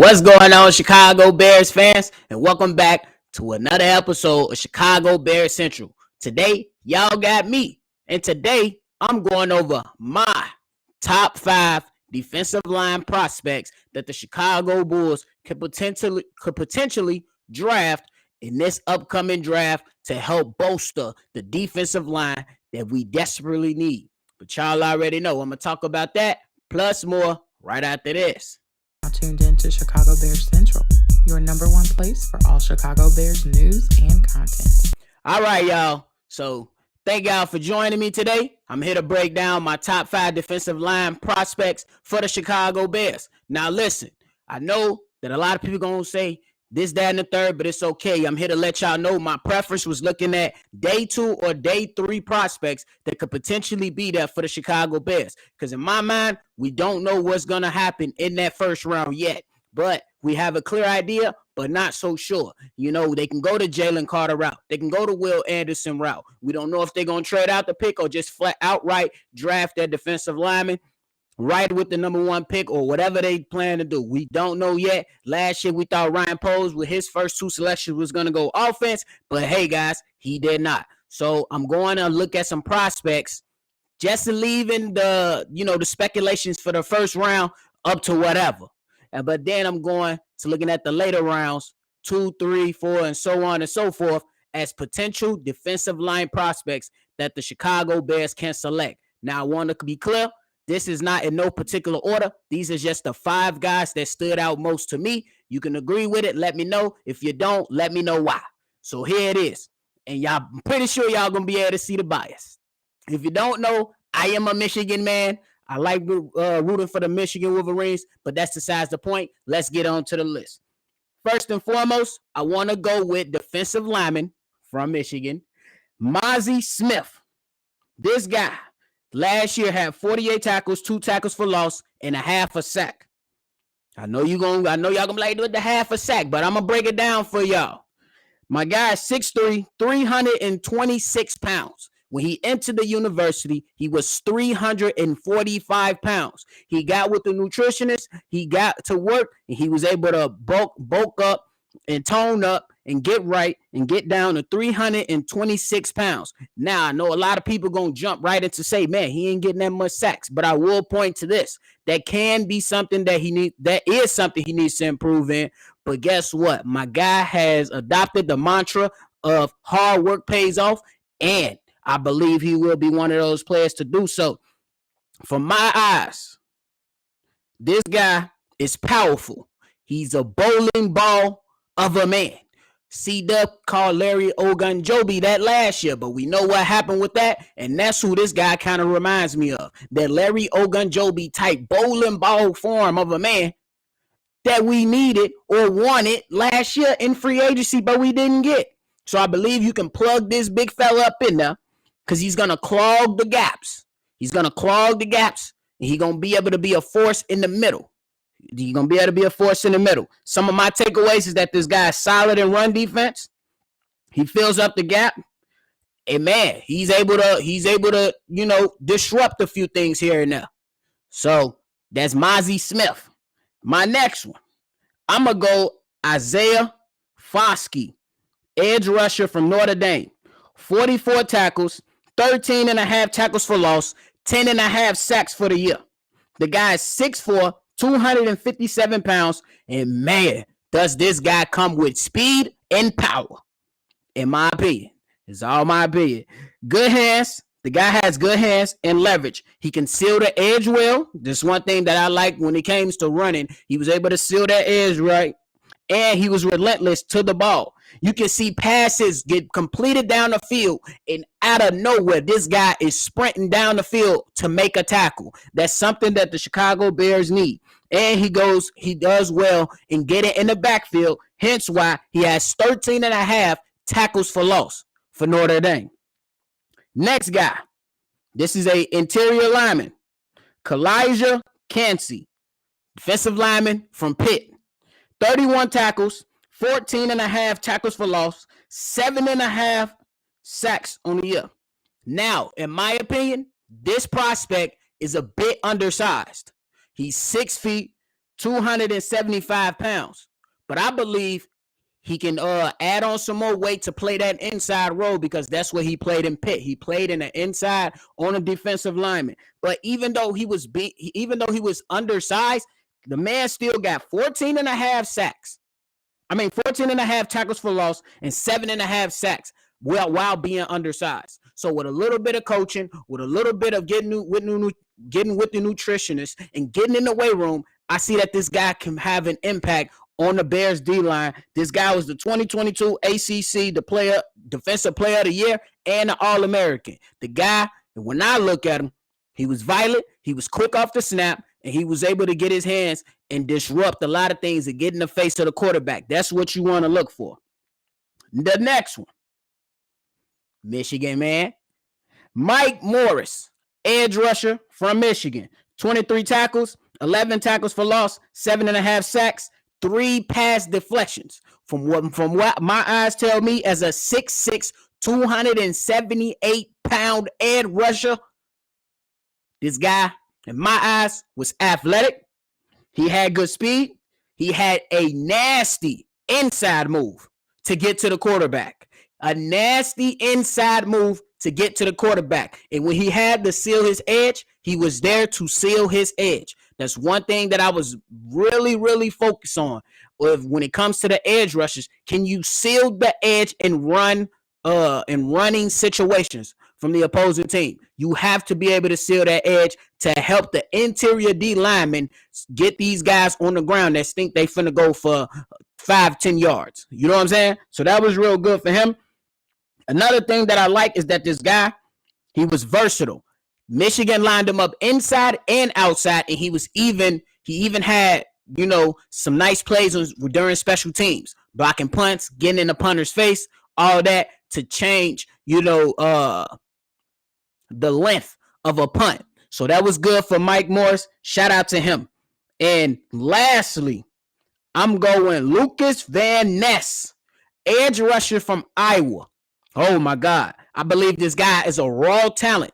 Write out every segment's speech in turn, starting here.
What's going on, Chicago Bears fans? And welcome back to another episode of Chicago Bears Central. Today, y'all got me. And today, I'm going over my top 5 defensive line prospects that the Chicago Bulls could potentially draft in this upcoming draft to help bolster the defensive line that we desperately need. But y'all already know I'm going to talk about that plus more right after this. Tuned in to Chicago Bears Central, your number one place for all Chicago Bears news and content. All right, y'all. So thank y'all for joining me today. I'm here to break down my top 5 defensive line prospects for the Chicago Bears. Now, listen, I know that a lot of people going to say this, that, and the third, but it's okay. I'm here to let y'all know my preference was looking at day 2 or day 3 prospects that could potentially be there for the Chicago Bears. Because in my mind, we don't know what's going to happen in that first round yet. But we have a clear idea, but not so sure. You know, they can go to Jalen Carter route. They can go to Will Anderson route. We don't know if they're going to trade out the pick or just flat outright draft their defensive lineman right with the number 1 pick or whatever they plan to do. We don't know yet. Last year, we thought Ryan Poles with his first 2 selections was going to go offense, but hey, guys, he did not. So I'm going to look at some prospects, just leaving the speculations for the first round up to whatever. But then I'm going to looking at the later rounds, 2, 3, 4, and so on and so forth, as potential defensive line prospects that the Chicago Bears can select. Now, I want to be clear. This is not in no particular order. These are just the 5 guys that stood out most to me. You can agree with it. Let me know. If you don't, let me know why. So here it is. And y'all, I'm pretty sure y'all going to be able to see the bias. If you don't know, I am a Michigan man. I like rooting for the Michigan Wolverines, but that's besides the point. Let's get on to the list. First and foremost, I want to go with defensive lineman from Michigan, Mozzy Smith. This guy last year had 48 tackles, 2 tackles for loss, and a half a sack. I know y'all gonna be like with the half a sack, but I'm gonna break it down for y'all. My guy is 6'3", 326 pounds. When he entered the university, he was 345 pounds. He got with the nutritionist, he got to work, and he was able to bulk up and tone up and get right and get down to 326 pounds. Now, I know a lot of people going to jump right into say, man, he ain't getting that much sacks. But I will point to this. That can be something that is something he needs to improve in. But guess what? My guy has adopted the mantra of hard work pays off, and I believe he will be one of those players to do so. From my eyes, this guy is powerful. He's a bowling ball of a man. C-Dub called Larry Ogunjobi that last year, but we know what happened with that, and that's who this guy kind of reminds me of. That Larry Ogunjobi type bowling ball form of a man that we needed or wanted last year in free agency, but we didn't get. So I believe you can plug this big fella up in there because he's going to clog the gaps. He's going to clog the gaps, and he's going to be able to be a force in the middle. You're going to be able to be a force in the middle. Some of my takeaways is that this guy is solid in run defense. He fills up the gap. And man, he's able to, disrupt a few things here and there. So that's Mozzy Smith. My next one, I'm going to go Isaiah Foskey, edge rusher from Notre Dame. 44 tackles, 13 and a half tackles for loss, 10 and a half sacks for the year. The guy is 6'4", 257 pounds, and man, does this guy come with speed and power, in my opinion. It's all my opinion. Good hands. The guy has good hands and leverage. He can seal the edge well. This one thing that I like when it came to running. He was able to seal that edge right, and he was relentless to the ball. You can see passes get completed down the field, and out of nowhere, this guy is sprinting down the field to make a tackle. That's something that the Chicago Bears need. And he does well in getting in the backfield, hence why he has 13 and a half tackles for loss for Notre Dame. Next guy, this is a interior lineman, Kalijaun Reagor, defensive lineman from Pitt. 31 tackles, 14 and a half tackles for loss, 7 and a half sacks on the year. Now, in my opinion, this prospect is a bit undersized. He's 6 feet, 275 pounds. But I believe he can add on some more weight to play that inside role because that's what he played in Pitt. He played in the inside on a defensive lineman. But even though he was undersized, the man still got 14 and a half sacks. 14 and a half tackles for loss and 7.5 sacks while being undersized. So with a little bit of coaching, with a little bit of getting with the nutritionist and getting in the weight room, I see that this guy can have an impact on the Bears D-line. This guy was the 2022 ACC Defensive Player of the Year and an All-American. The guy, when I look at him, he was violent, he was quick off the snap, and he was able to get his hands and disrupt a lot of things and get in the face of the quarterback. That's what you want to look for. The next one, Michigan, man. Mike Morris, edge rusher from Michigan. 23 tackles, 11 tackles for loss, 7.5 sacks, 3 pass deflections. From what my eyes tell me, as a 6'6", 278-pound edge rusher, this guy, in my eyes, was athletic. He had good speed. He had a nasty inside move to get to the quarterback. A nasty inside move to get to the quarterback. And when he had to seal his edge, he was there to seal his edge. That's one thing that I was really, really focused on when it comes to the edge rushes. Can you seal the edge and run in running situations from the opposing team? You have to be able to seal that edge to help the interior D linemen get these guys on the ground that think they finna go for 5-10 yards. You know what I'm saying? So that was real good for him. Another thing that I like is that this guy, he was versatile. Michigan lined him up inside and outside, and he even had, some nice plays during special teams, blocking punts, getting in the punter's face, all that to change, the length of a punt. So that was good for Mike Morris. Shout out to him. And lastly, I'm going Lucas Van Ness, edge rusher from Iowa. Oh my God. I believe this guy is a raw talent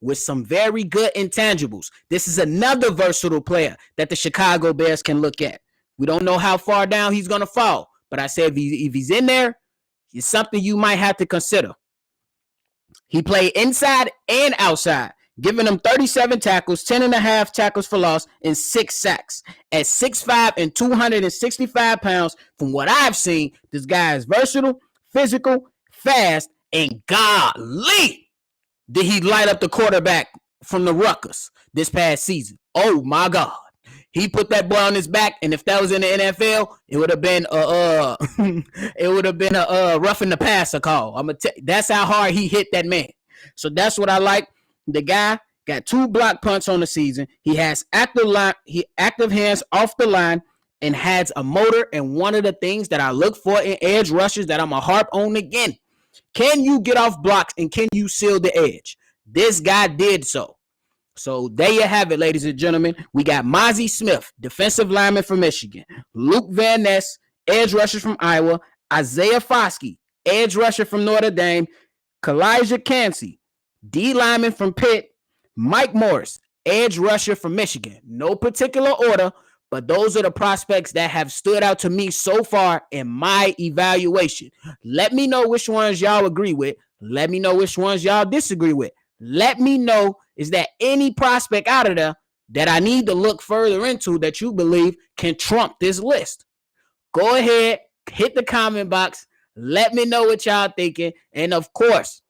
with some very good intangibles. This is another versatile player that the Chicago Bears can look at. We don't know how far down he's going to fall, but I said if he's in there, it's something you might have to consider. He played inside and outside, giving them 37 tackles, 10.5 tackles for loss, and 6 sacks. At 6'5" and 265 pounds, from what I've seen, this guy is versatile, physical, fast, and golly, did he light up the quarterback from the Rutgers this past season. Oh, my God. He put that boy on his back, and if that was in the NFL, it would have been a roughing the passer call. That's how hard he hit that man. So that's what I like. The guy got 2 block punts on the season. He has active hands off the line and has a motor. And one of the things that I look for in edge rushers that I'm going to harp on again, can you get off blocks and can you seal the edge? This guy did so. So there you have it, ladies and gentlemen. We got Mozzy Smith, defensive lineman from Michigan. Luke Van Ness, edge rusher from Iowa. Isaiah Foskey, edge rusher from Notre Dame. Kalijaun Reagor, D lineman from Pitt. Mike Morris, edge rusher from Michigan. No particular order, but those are the prospects that have stood out to me so far in my evaluation. Let me know which ones y'all agree with. Let me know which ones y'all disagree with. Let me know, is there any prospect out of there that I need to look further into that you believe can trump this list? Go ahead, hit the comment box. Let me know what y'all thinking. And of course,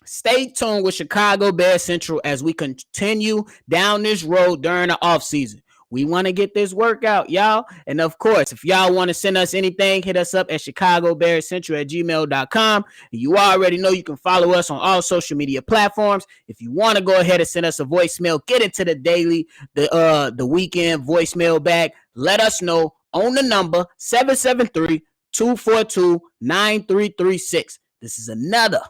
stay tuned with Chicago Bears Central as we continue down this road during the offseason. We want to get this workout, y'all. And of course, if y'all want to send us anything, hit us up at chicagobearscentral@gmail.com. You already know you can follow us on all social media platforms. If you want to go ahead and send us a voicemail, get into the weekend voicemail bag. Let us know on the number 773-242-9336. This is another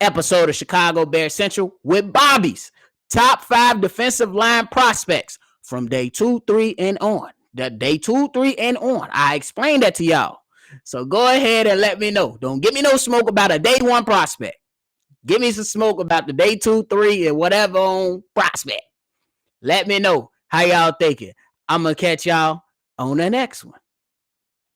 episode of Chicago Bears Central with Bobby's top 5 defensive line prospects from day 2, 3, and on. Day 2, 3, and on. I explained that to y'all. So go ahead and let me know. Don't give me no smoke about a day 1 prospect. Give me some smoke about the day 2, 3, and whatever on prospect. Let me know How y'all thinking? I'm going to catch y'all on the next one.